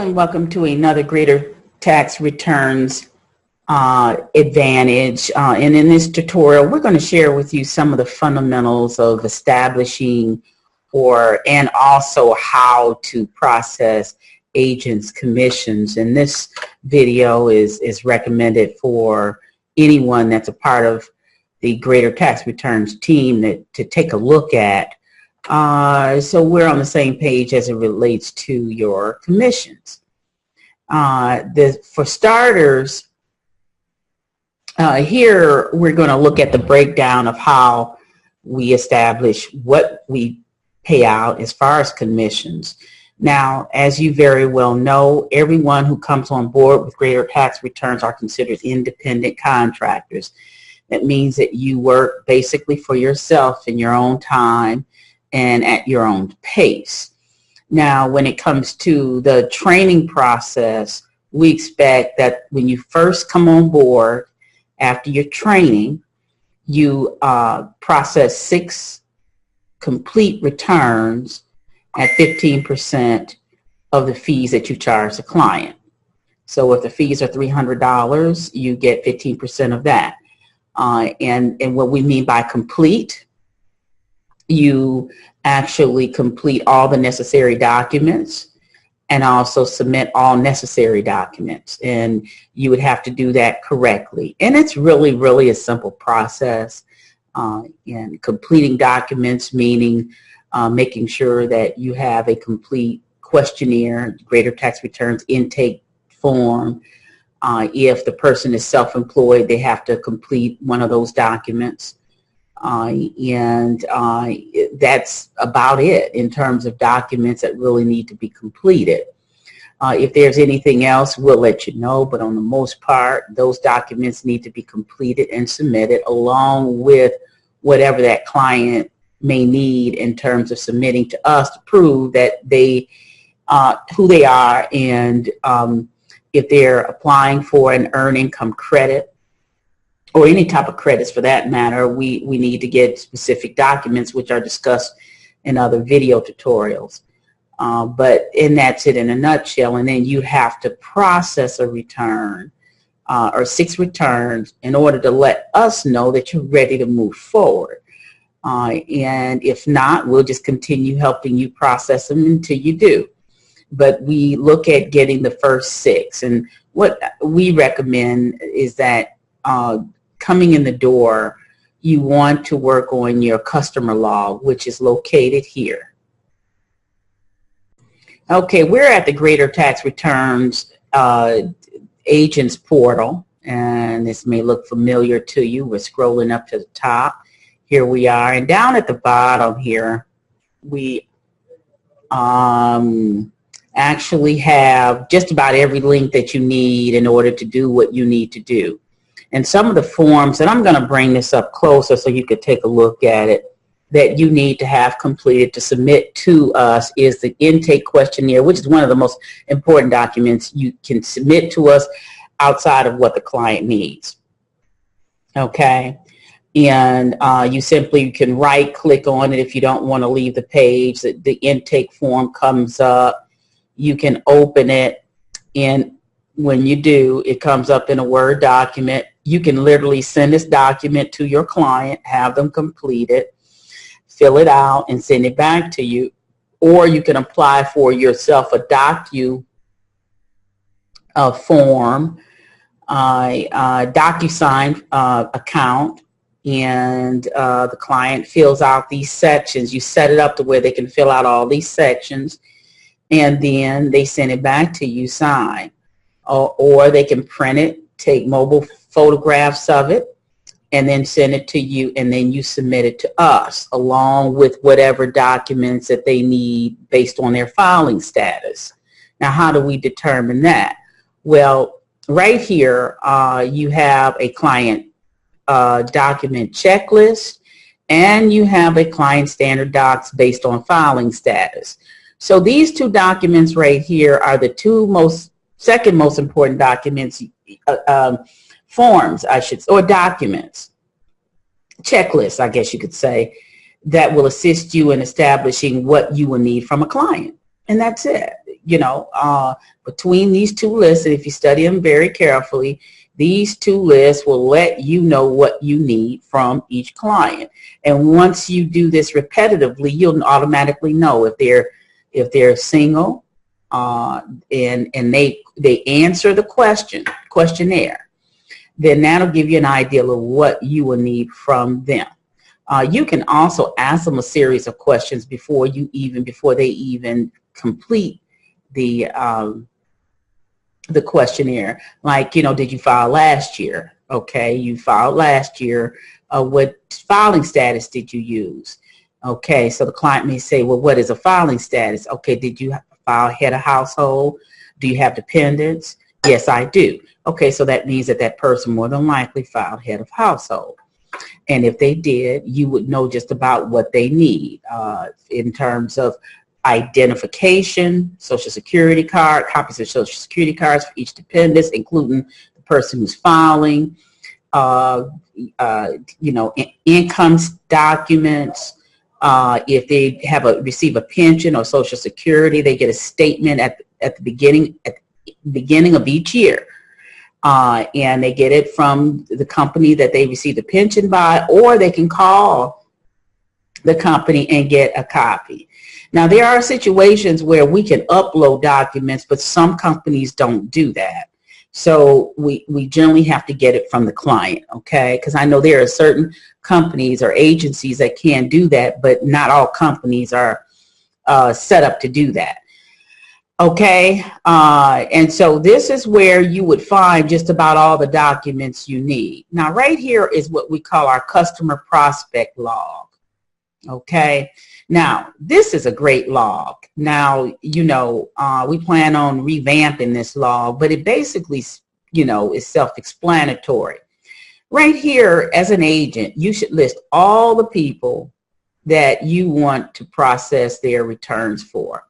and welcome to another Greater Tax Returns Advantage. And in this tutorial, we're going to share with you some of the fundamentals of establishing and also how to process agents' commissions. And this video is recommended for anyone that's a part of the Greater Tax Returns team to take a look at. So we're on the same page as it relates to your commissions. For starters, here we're going to look at the breakdown of how we establish what we pay out as far as commissions. Now, as you very well know, everyone who comes on board with Greater Tax Returns are considered independent contractors. That means that you work basically for yourself in your own time and at your own pace. Now, when it comes to the training process, we expect that when you first come on board, after your training, you process 6 complete returns at 15% of the fees that you charge the client. So if the fees are $300, you get 15% of that. And what we mean by complete, you actually complete all the necessary documents and also submit all necessary documents. And you would have to do that correctly. And it's really, really a simple process. And completing documents, meaning making sure that you have a complete questionnaire, Greater Tax Returns intake form. If the person is self-employed, they have to complete one of those documents. That's about it in terms of documents that really need to be completed. If there's anything else, we'll let you know, but on the most part, those documents need to be completed and submitted along with whatever that client may need in terms of submitting to us to prove that they, who they are, and if they're applying for an earned income credit or any type of credits for that matter, we need to get specific documents which are discussed in other video tutorials. And that's it in a nutshell. And then you have to process a return or 6 returns in order to let us know that you're ready to move forward. And if not, we'll just continue helping you process them until you do. But we look at getting the first 6. And what we recommend is that coming in the door, you want to work on your customer log, which is located here. Okay, we're at the Greater Tax Returns Agents Portal, and this may look familiar to you. We're scrolling up to the top. Here we are, and down at the bottom here, we actually have just about every link that you need in order to do what you need to do. And some of the forms, and I'm going to bring this up closer so you could take a look at it, that you need to have completed to submit to us is the intake questionnaire, which is one of the most important documents you can submit to us outside of what the client needs. Okay? And you simply can right-click on it if you don't want to leave the page. The intake form comes up. You can open it, and when you do, it comes up in a Word document. You can literally send this document to your client, have them complete it, fill it out, and send it back to you. Or you can apply for yourself a form, DocuSign account, and the client fills out these sections. You set it up to where they can fill out all these sections, and then they send it back to you, sign. Or they can print it, take mobile photographs of it, and then send it to you, and then you submit it to us along with whatever documents that they need based on their filing status. Now, how do we determine that? Well, right here, you have a client document checklist, and you have a client standard docs based on filing status. So these 2 documents right here are the second most important documents, forms, or documents, checklists, I guess you could say, that will assist you in establishing what you will need from a client. And that's it. between these two lists, and if you study them very carefully, these two lists will let you know what you need from each client. And once you do this repetitively, you'll automatically know if they're single, and they answer the questionnaire, then that'll give you an idea of what you will need from them. You can also ask them a series of questions before they even complete the questionnaire. Like, did you file last year? Okay, you filed last year. What filing status did you use? Okay, so the client may say, well, what is a filing status? Okay, did you file head of household? Do you have dependents? Yes, I do. Okay, so that means that person more than likely filed head of household. And if they did, you would know just about what they need in terms of identification, Social Security card, copies of Social Security cards for each dependent, including the person who's filing, income documents. If they receive a pension or Social Security, they get a statement at the beginning of each year. And they get it from the company that they receive the pension by, or they can call the company and get a copy. Now, there are situations where we can upload documents, but some companies don't do that. So we generally have to get it from the client, okay? Because I know there are certain companies or agencies that can do that, but not all companies are set up to do that. Okay, and so this is where you would find just about all the documents you need. Now, right here is what we call our customer prospect log. Okay, now this is a great log. Now, we plan on revamping this log, but it basically, is self-explanatory. Right here, as an agent, you should list all the people that you want to process their returns for.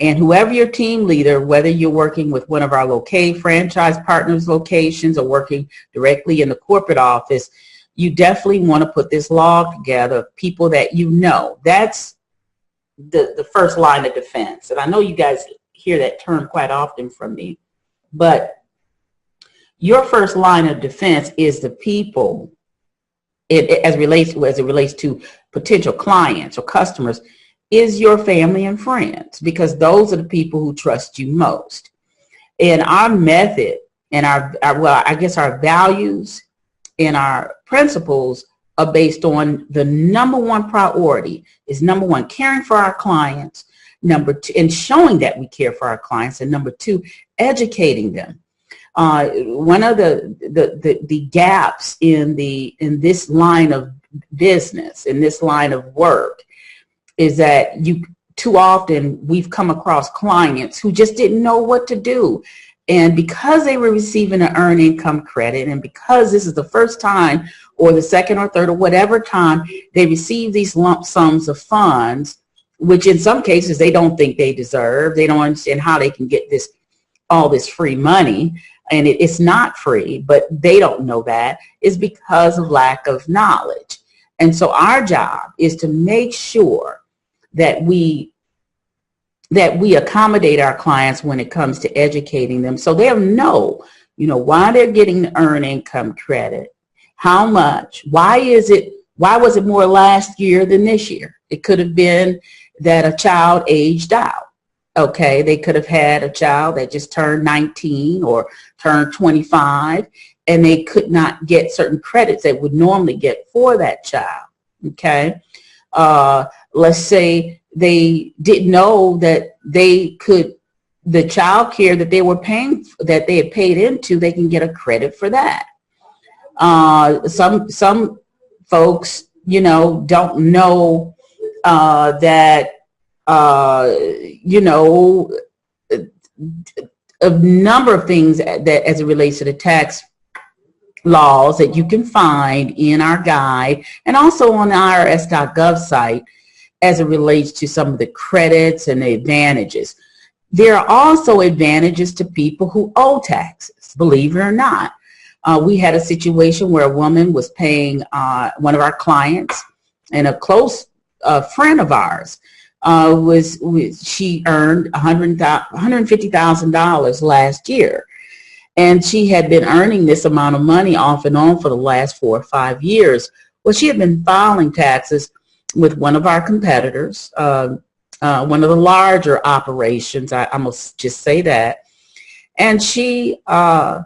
And whoever your team leader, whether you're working with one of our franchise partners locations or working directly in the corporate office, you definitely want to put this log together of people that you know. That's the first line of defense. And I know you guys hear that term quite often from me, but your first line of defense is the people, as it relates to potential clients or customers, is your family and friends, because those are the people who trust you most. And our method and our values and our principles are based on the number one priority is, number one, caring for our clients, number two, and showing that we care for our clients, and number two, educating them. One of the gaps in this line of business, in this line of work, is that too often we've come across clients who just didn't know what to do. And because they were receiving an earned income credit, and because this is the first time or the second or third or whatever time they receive these lump sums of funds, which in some cases they don't think they deserve, they don't understand how they can get all this free money. And it's not free, but they don't know that, is because of lack of knowledge. And so our job is to make sure that we accommodate our clients when it comes to educating them, so they'll know, why they're getting the earned income credit, how much, why was it more last year than this year? It could have been that a child aged out. Okay, they could have had a child that just turned 19 or turned 25, and they could not get certain credits they would normally get for that child. Okay. Let's say they didn't know that the child care that they were paying, that they had paid into, they can get a credit for that. Some folks, don't know that, a number of things that as it relates to the tax laws that you can find in our guide and also on the IRS.gov site as it relates to some of the credits and the advantages. There are also advantages to people who owe taxes, believe it or not. We had a situation where a woman was paying one of our clients and a close friend of ours she earned $150,000 last year. And she had been earning this amount of money off and on for the last 4 or 5 years. Well, she had been filing taxes with one of our competitors, one of the larger operations, I must just say that. And she was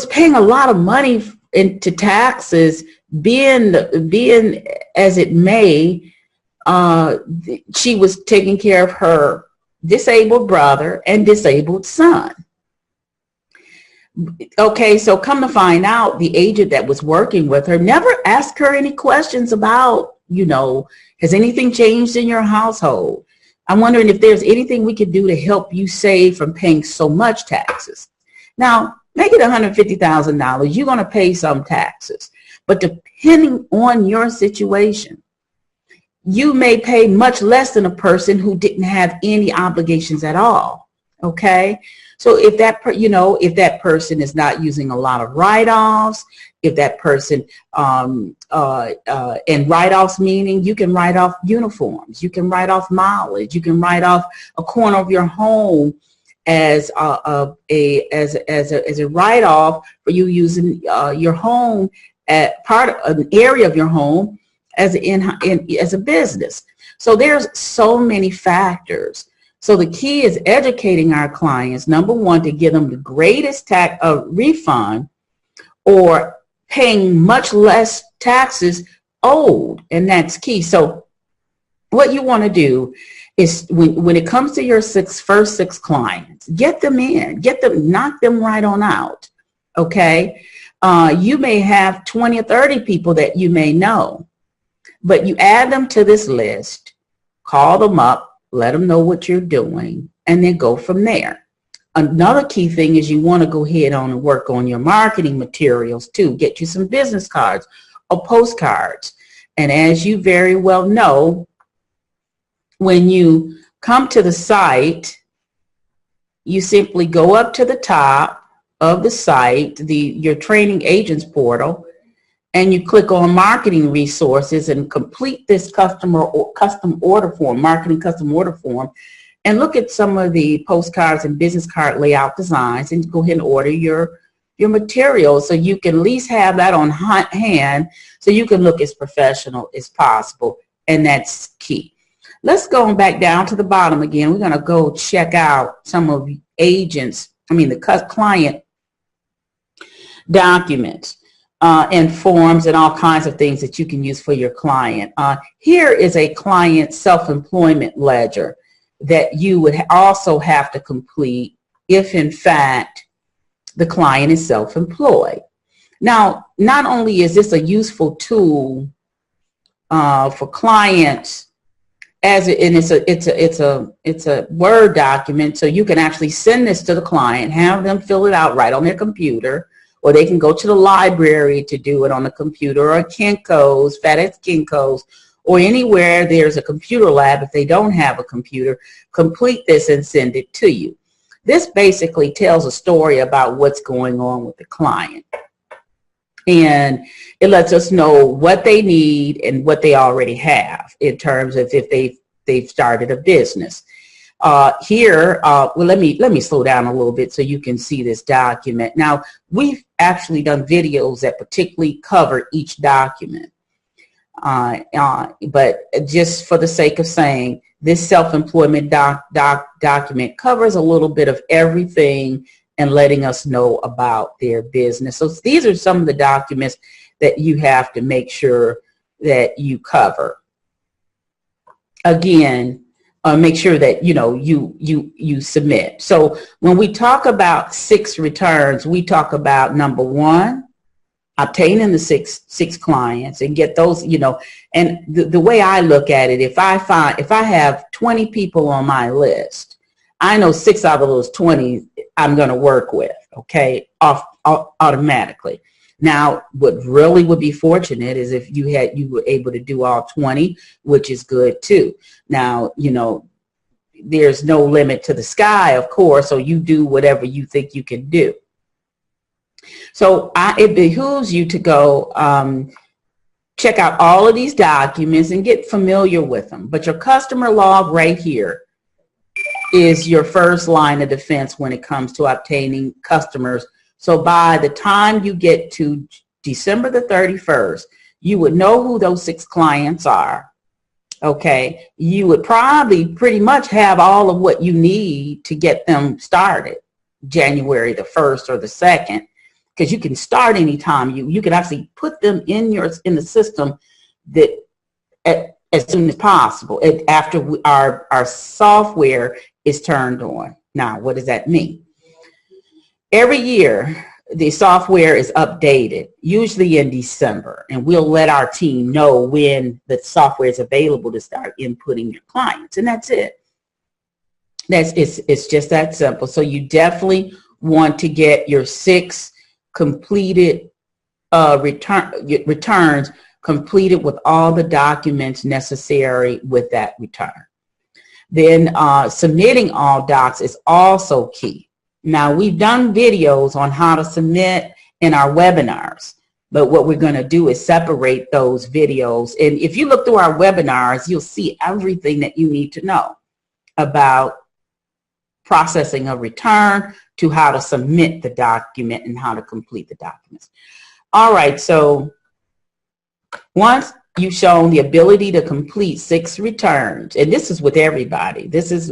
paying a lot of money into taxes, being as it may. She was taking care of her disabled brother and disabled son. Okay, so come to find out, the agent that was working with her never asked her any questions about, has anything changed in your household? I'm wondering if there's anything we could do to help you save from paying so much taxes. Now, make it $150,000, you're going to pay some taxes. But depending on your situation, you may pay much less than a person who didn't have any obligations at all. Okay? So if if that person is not using a lot of write-offs, if that person, and write-offs meaning you can write off uniforms, you can write off mileage, you can write off a corner of your home as a write-off for you using your home at part of an area of your home as a business. So there's so many factors. So the key is educating our clients, number one, to give them the greatest tax refund or paying much less taxes owed, and that's key. So what you want to do is when it comes to your first six clients, get them in, knock them right on out, okay? You may have 20 or 30 people that you may know, but you add them to this list, call them up, let them know what you're doing, and then go from there. Another key thing is you want to go ahead on and work on your marketing materials too. Get you some business cards or postcards. And as you very well know, when you come to the site, you simply go up to the top of the site, your training agents portal, and you click on marketing resources and complete this custom order form, marketing custom order form, and look at some of the postcards and business card layout designs and go ahead and order your materials so you can at least have that on hand so you can look as professional as possible, and that's key. Let's go back down to the bottom again. We're going to go check out some of the the client documents. And forms and all kinds of things that you can use for your client. Here is a client self-employment ledger that you would also have to complete if, in fact, the client is self-employed. Now, not only is this a useful tool for clients, it's a Word document, so you can actually send this to the client, have them fill it out right on their computer, or they can go to the library to do it on the computer, or Kinko's, FedEx Kinko's, or anywhere there's a computer lab. If they don't have a computer, complete this and send it to you. This basically tells a story about what's going on with the client. And it lets us know what they need and what they already have in terms of if they've started a business. Here, well, let me slow down a little bit so you can see this document. Now, we've actually done videos that particularly cover each document. But just for the sake of saying, this self-employment document covers a little bit of everything and letting us know about their business. So these are some of the documents that you have to make sure that you cover. Again, make sure that you submit. So when we talk about 6 returns, we talk about number 1, obtaining the six clients and get those, and the way I look at it, if I have 20 people on my list, I know 6 out of those 20 I'm going to work with, okay, automatically. Now, what really would be fortunate is if you were able to do all 20, which is good too. Now, there's no limit to the sky, of course, so you do whatever you think you can do. So it behooves you to go check out all of these documents and get familiar with them. But your customer log right here is your first line of defense when it comes to obtaining customers. So by the time you get to December the 31st, you would know who those 6 clients are. Okay, you would probably pretty much have all of what you need to get them started January the 1st or the 2nd, because you can start anytime. You can actually put them in the system that as soon as possible after our software is turned on. Now, what does that mean? Every year, the software is updated, usually in December, and we'll let our team know when the software is available to start inputting your clients, and that's it. It's just that simple. So you definitely want to get your 6 completed returns completed with all the documents necessary with that return. Then submitting all docs is also key. Now, we've done videos on how to submit in our webinars, but what we're going to do is separate those videos. And if you look through our webinars, you'll see everything that you need to know about processing a return to how to submit the document and how to complete the documents. All right, so once you've shown the ability to complete 6 returns, and this is with everybody. This is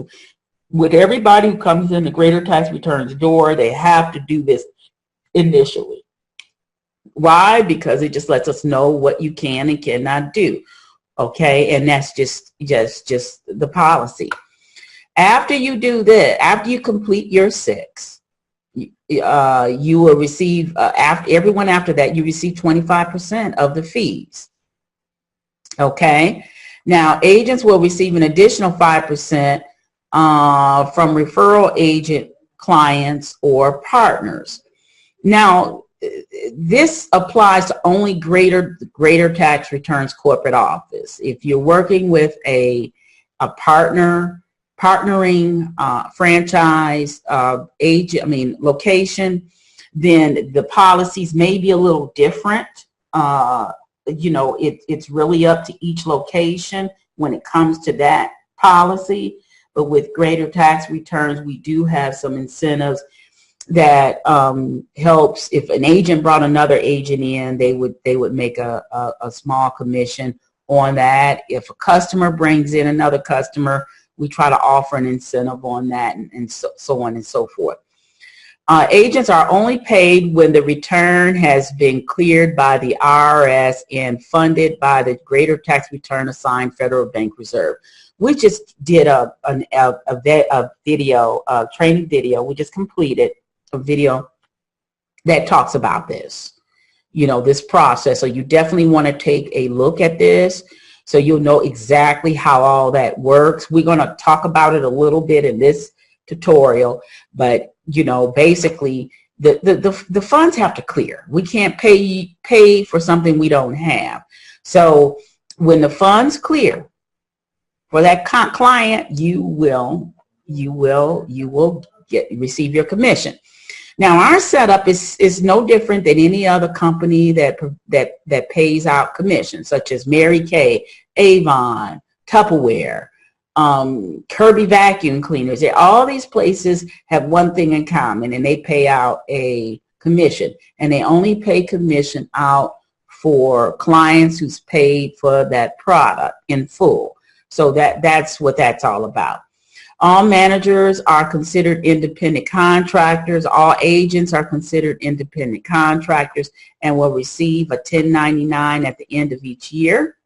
with everybody who comes in the Greater Tax Returns door. They have to do this initially. Why? Because it just lets us know what you can and cannot do. Okay, and that's just the policy. After you do that, after you complete your 6, you will receive, everyone after that, you receive 25% of the fees. Okay, now agents will receive an additional 5% from referral agent clients or partners. Now, this applies to only Greater Tax Returns corporate office. If you're working with a partnering franchise agent, location, then the policies may be a little different. It's really up to each location when it comes to that policy. But with Greater Tax Returns, we do have some incentives that helps. If an agent brought another agent in, they would make a small commission on that. If a customer brings in another customer, we try to offer an incentive on that, and so on and so forth. Agents are only paid when the return has been cleared by the IRS and funded by the Greater Tax Return Assigned Federal Bank Reserve. We just did a video, a training video. We just completed a video that talks about this, this process. So you definitely want to take a look at this so you'll know exactly how all that works. We're going to talk about it a little bit in this tutorial, but basically the funds have to clear. We can't pay for something we don't have. So when the funds clear for that client, you will receive your commission. Now, our setup is no different than any other company that pays out commissions, such as Mary Kay, Avon, Tupperware, Kirby Vacuum Cleaners. All these places have one thing in common, and they pay out a commission, and they only pay commission out for clients who's paid for that product in full. So that's what that's all about. All managers are considered independent contractors. All agents are considered independent contractors and will receive a 1099 at the end of each year.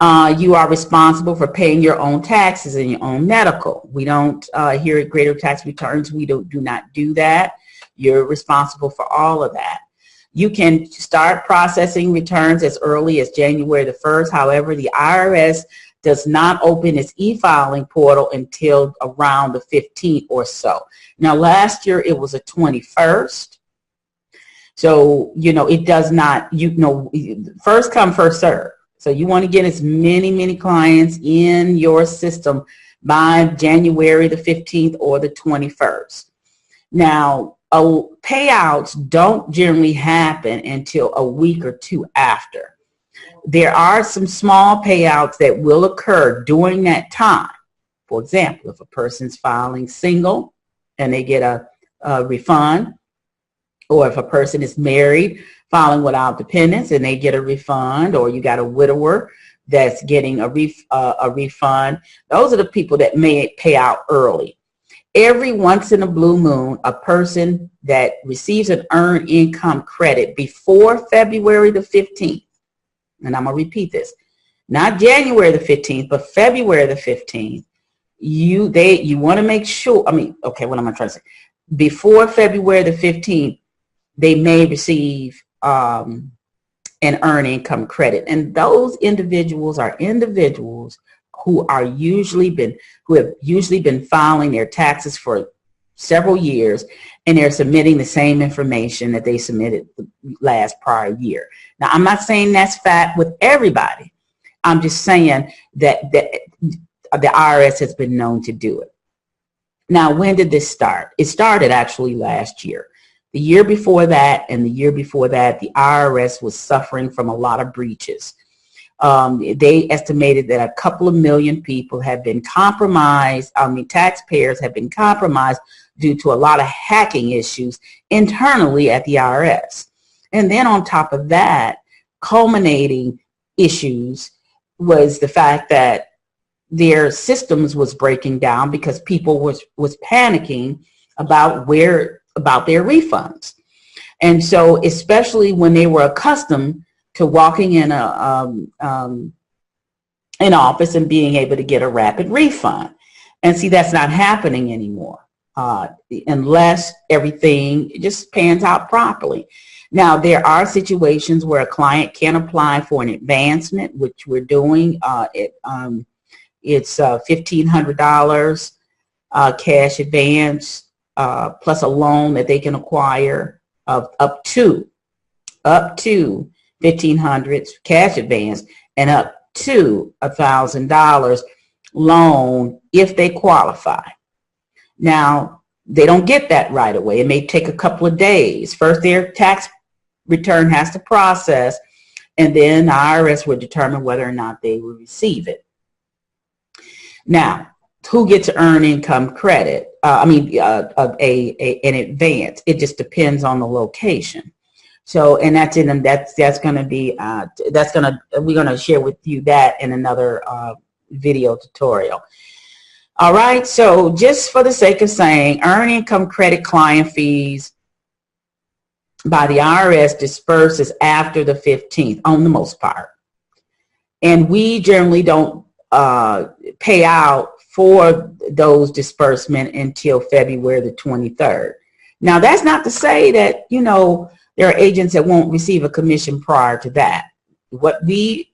You are responsible for paying your own taxes and your own medical. We don't, here at Greater Tax Returns, we do not do that. You're responsible for all of that. You can start processing returns as early as January the 1st. However, the IRS does not open its e-filing portal until around the 15th or so. Now, last year it was the 21st. So, it does not, first come, first serve. So you want to get as many clients in your system by January the 15th or the 21st. Now, payouts don't generally happen until a week or two after. There are some small payouts that will occur during that time. For example, if a person's filing single and they get a refund, or if a person is married filing without dependents and they get a refund, or you got a widower that's getting a refund, those are the people that may pay out early. Every once in a blue moon, a person that receives an earned income credit before February the 15th, and I'm going to repeat this, not January the 15th, but February the 15th, you want to make sure, what am I trying to say? Before February the 15th, they may receive an earned income credit. And those individuals are individuals who have usually been filing their taxes for several years, and they're submitting the same information that they submitted the last prior year. Now, I'm not saying that's fact with everybody. I'm just saying that the IRS has been known to do it. Now, when did this start? It started actually last year. The year before that and the year before that, the IRS was suffering from a lot of breaches. They estimated that a couple of million people have been compromised. Taxpayers have been compromised due to a lot of hacking issues internally at the IRS. And then on top of that, culminating issues was the fact that their systems was breaking down because people was panicking about their refunds. And so especially when they were accustomed to walking in an office and being able to get a rapid refund. And see, that's not happening anymore unless everything just pans out properly. Now, there are situations where a client can apply for an advancement, which we're doing. It's $1,500 cash advance plus a loan that they can acquire of up to $1,500 cash advance and up to $1,000 loan if they qualify. Now, they don't get that right away. It may take a couple of days. First, their tax return has to process, and then the IRS will determine whether or not they will receive it. Now, who gets earned income credit? An advance. It just depends on the location. So, and that's going to be we're going to share with you that in another video tutorial. All right. So, just for the sake of saying, earned income credit client fees by the IRS disperses after the 15th on the most part, and we generally don't pay out for those disbursement until February the 23rd. Now, that's not to say that, there are agents that won't receive a commission prior to that. What we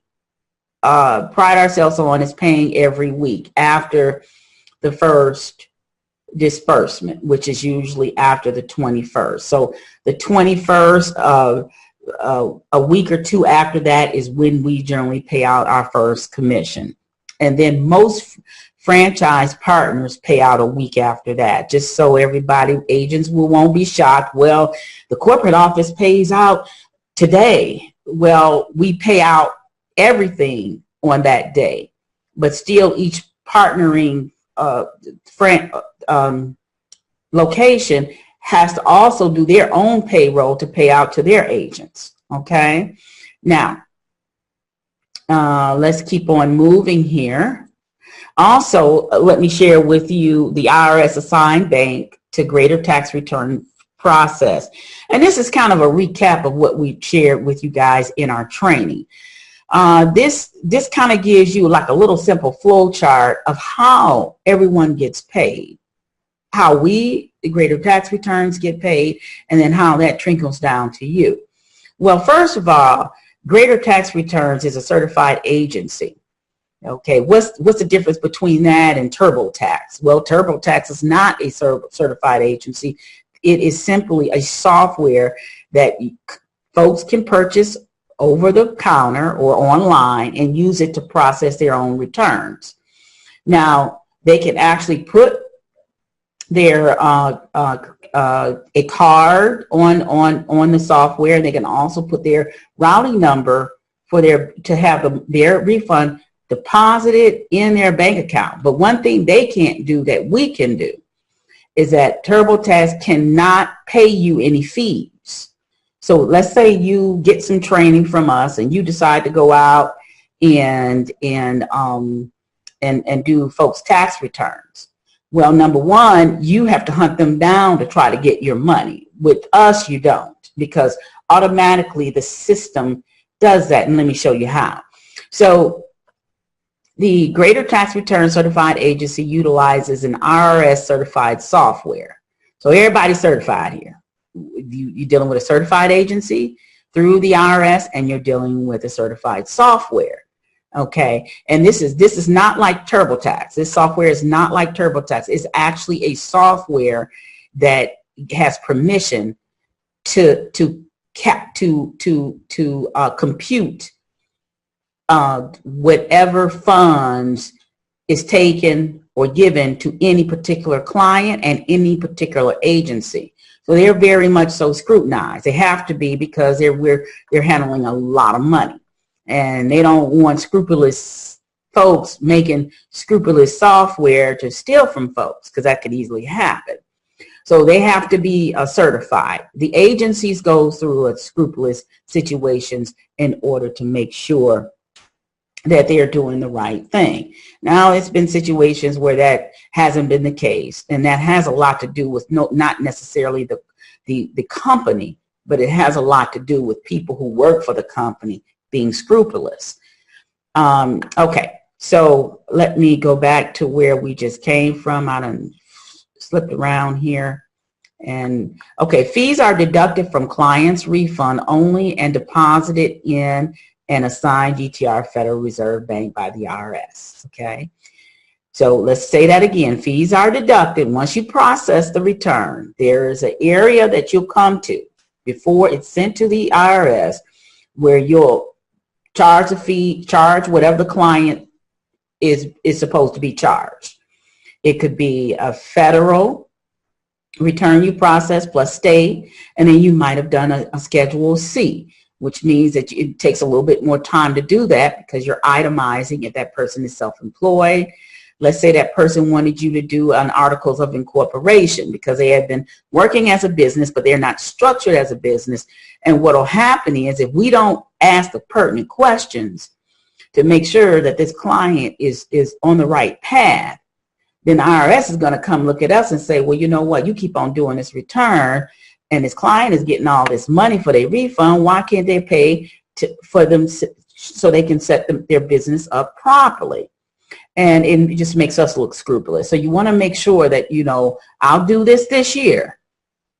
pride ourselves on is paying every week after the first disbursement, which is usually after the 21st. So the 21st, a week or two after that is when we generally pay out our first commission. And then most franchise partners pay out a week after that, just so everybody, agents won't be shocked. Well, the corporate office pays out today. Well, we pay out everything on that day, but still each partnering location has to also do their own payroll to pay out to their agents. Okay, now let's keep on moving here. Also, let me share with you the IRS assigned bank to greater tax return process. And this is kind of a recap of what we shared with you guys in our training. This kind of gives you like a little simple flow chart of how everyone gets paid, how the greater tax returns get paid, and then how that trickles down to you. Well, first of all, greater tax returns is a certified agency. Okay, what's the difference between that and TurboTax? Well, TurboTax is not a certified agency. It is simply a software that folks can purchase over the counter or online and use it to process their own returns. Now, they can actually put their a card on the software. They can also put their routing number for to have their refund deposited in their bank account. But one thing they can't do that we can do is that TurboTax cannot pay you any fees. So let's say you get some training from us and you decide to go out and do folks' tax returns. Well, number one, you have to hunt them down to try to get your money. With us, you don't, because automatically the system does that. And let me show you how. So the Greater Tax Return Certified Agency utilizes an IRS certified software. So everybody's certified here. You're dealing with a certified agency through the IRS, and you're dealing with a certified software. Okay, and this is not like TurboTax. This software is not like TurboTax. It's actually a software that has permission to compute whatever funds is taken or given to any particular client and any particular agency. So they're very much so scrutinized. They have to be, because they're handling a lot of money. And they don't want scrupulous folks making scrupulous software to steal from folks, because that could easily happen. So they have to be certified. The agencies go through scrupulous situations in order to make sure that they're doing the right thing. Now, it's been situations where that hasn't been the case, and that has a lot to do with not necessarily the company, but it has a lot to do with people who work for the company being scrupulous. Okay, so let me go back to where we just came from. I done slipped around here. And okay, fees are deducted from clients' refund only and deposited in an assigned GTR Federal Reserve Bank by the IRS. Okay, so let's say that again. Fees are deducted once you process the return. There is an area that you'll come to before it's sent to the IRS where you'll charge a fee, charge whatever the client is supposed to be charged. It could be a federal return you process plus state, and then you might have done a Schedule C, which means that it takes a little bit more time to do that because you're itemizing if that person is self-employed. Let's say that person wanted you to do an articles of incorporation because they had been working as a business, but they're not structured as a business. And what will happen is, if we don't ask the pertinent questions to make sure that this client is on the right path, then the IRS is going to come look at us and say, well, you know what, you keep on doing this return and this client is getting all this money for their refund. Why can't they pay for them so they can set their business up properly? And it just makes us look scrupulous. So you want to make sure that, you know, I'll do this year,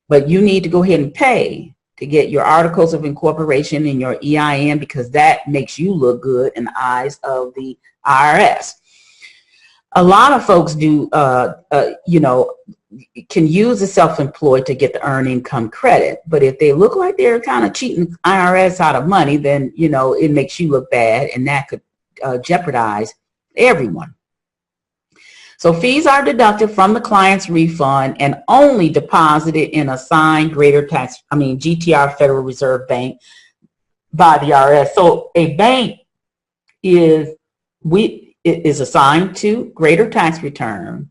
but you need to go ahead and pay to get your articles of incorporation and your EIN, because that makes you look good in the eyes of the IRS. A lot of folks do, you know, can use the self-employed to get the earned income credit. But if they look like they're kind of cheating IRS out of money, then, you know, it makes you look bad, and that could jeopardize everyone. So fees are deducted from the client's refund and only deposited in a signed GTR Federal Reserve Bank by the IRS. So a bank is assigned to Greater Tax Return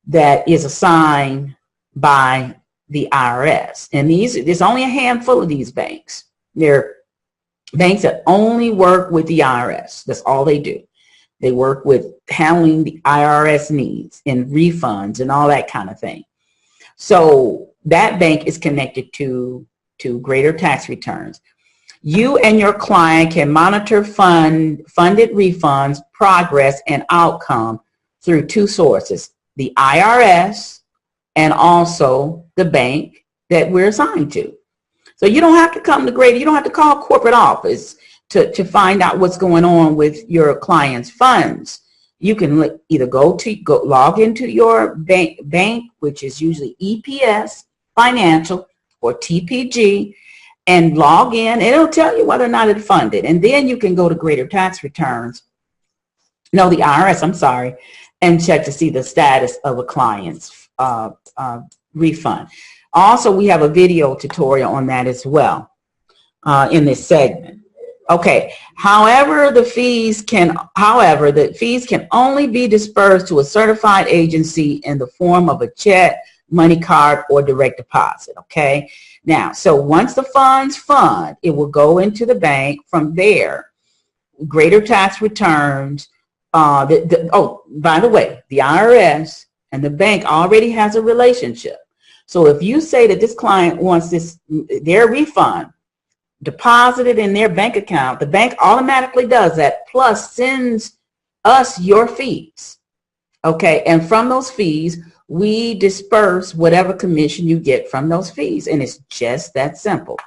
that is assigned by the IRS. And there's only a handful of these banks. They're banks that only work with the IRS. That's all they do. They work with handling the IRS needs and refunds and all that kind of thing. So that bank is connected to Greater Tax Returns. You and your client can monitor funded refunds, progress, and outcome through two sources, the IRS and also the bank that we're assigned to. So you don't have to come to Greater, you don't have to call corporate office to find out what's going on with your client's funds. You can either log into your bank, which is usually EPS, Financial, or TPG, and log in, and it'll tell you whether or not it's funded. And then you can go to Greater Tax Returns, the IRS, I'm sorry, and check to see the status of a client's refund. Also, we have a video tutorial on that as well in this segment. Okay, however, the fees can only be dispersed to a certified agency in the form of a check, money card, or direct deposit. Okay, now, so once the funds fund, it will go into the bank. From there, greater tax returns. Oh, by the way, the IRS and the bank already has a relationship. So if you say that this client wants their refund deposited in their bank account, the bank automatically does that, plus sends us your fees. Okay, and from those fees, we disperse whatever commission you get from those fees, and it's just that simple.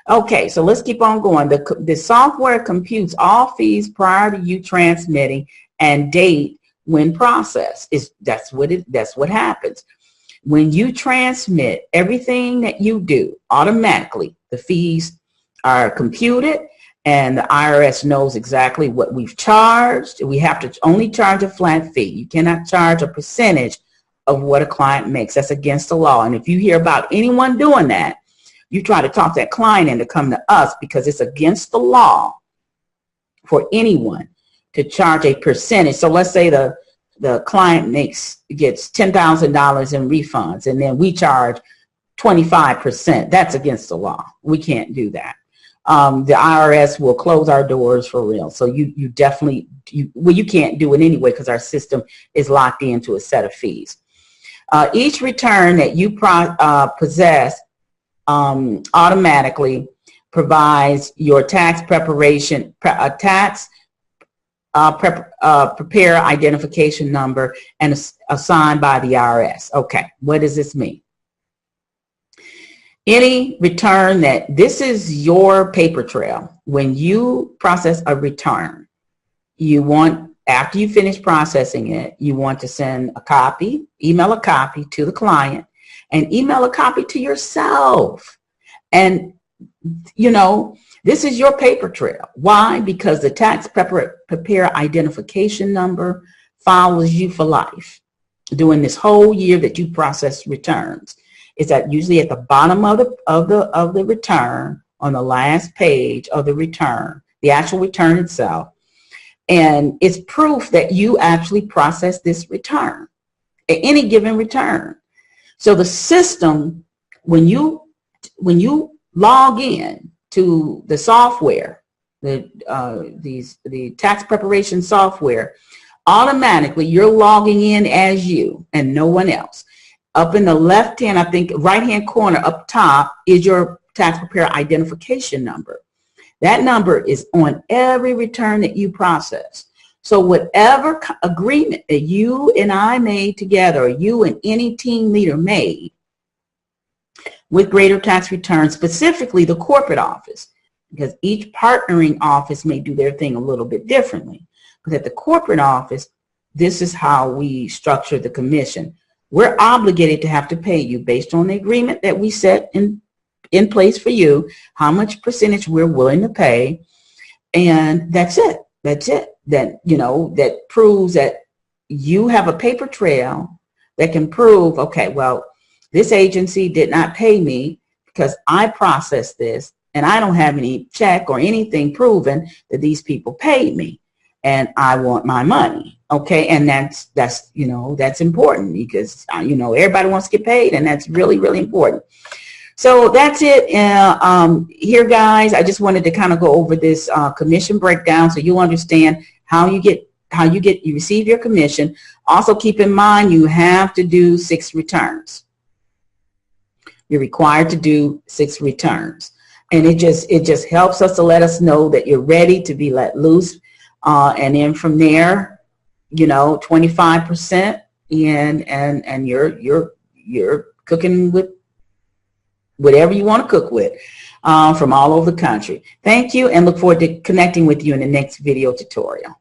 Okay, so let's keep on going. The software computes all fees prior to you transmitting and date when processed. That's what happens. When you transmit, everything that you do automatically, the fees are computed, and the IRS knows exactly what we've charged. We have to only charge a flat fee. You cannot charge a percentage of what a client makes. That's against the law. And if you hear about anyone doing that, you try to talk that client into coming to us, because it's against the law for anyone to charge a percentage. So let's say the client gets $10,000 in refunds, and then we charge 25%. That's against the law. We can't do that. The IRS will close our doors for real. So you definitely, you can't do it anyway, because our system is locked into a set of fees. Each return that you possess automatically provides your tax preparation, prepare identification number, and assigned by the IRS. Okay, what does this mean? Any return this is your paper trail. When you process a return, after you finish processing it, you want to send a copy, email a copy to the client, and email a copy to yourself. And, this is your paper trail. Why? Because the tax prepare identification number follows you for life during this whole year that you process returns. It's usually at the bottom of the return, on the last page of the return, the actual return itself. And it's proof that you actually process this return, any given return. So the system, when you log in to the software, the tax preparation software, automatically you're logging in as you and no one else. Up in the left-hand, I think right-hand corner up top is your tax preparer identification number. That number is on every return that you process. So whatever agreement that you and I made together, or you and any team leader made with Greater Tax Returns, specifically the corporate office, because each partnering office may do their thing a little bit differently. But at the corporate office, this is how we structure the commission. We're obligated to have to pay you based on the agreement that we set in place for you, how much percentage we're willing to pay, and that's it. That's it. That, that proves that you have a paper trail that can prove, okay, well, this agency did not pay me because I processed this, and I don't have any check or anything proven that these people paid me, and I want my money. Okay, and that's important, because everybody wants to get paid, and that's really, really important. So that's it here, guys. I just wanted to kind of go over this commission breakdown so you understand how you receive your commission. Also, keep in mind you have to do 6 returns. You're required to do 6 returns, and it just helps us to let us know that you're ready to be let loose, and then from there, 25%, and you're cooking with whatever you want to cook with from all over the country. Thank you, and look forward to connecting with you in the next video tutorial.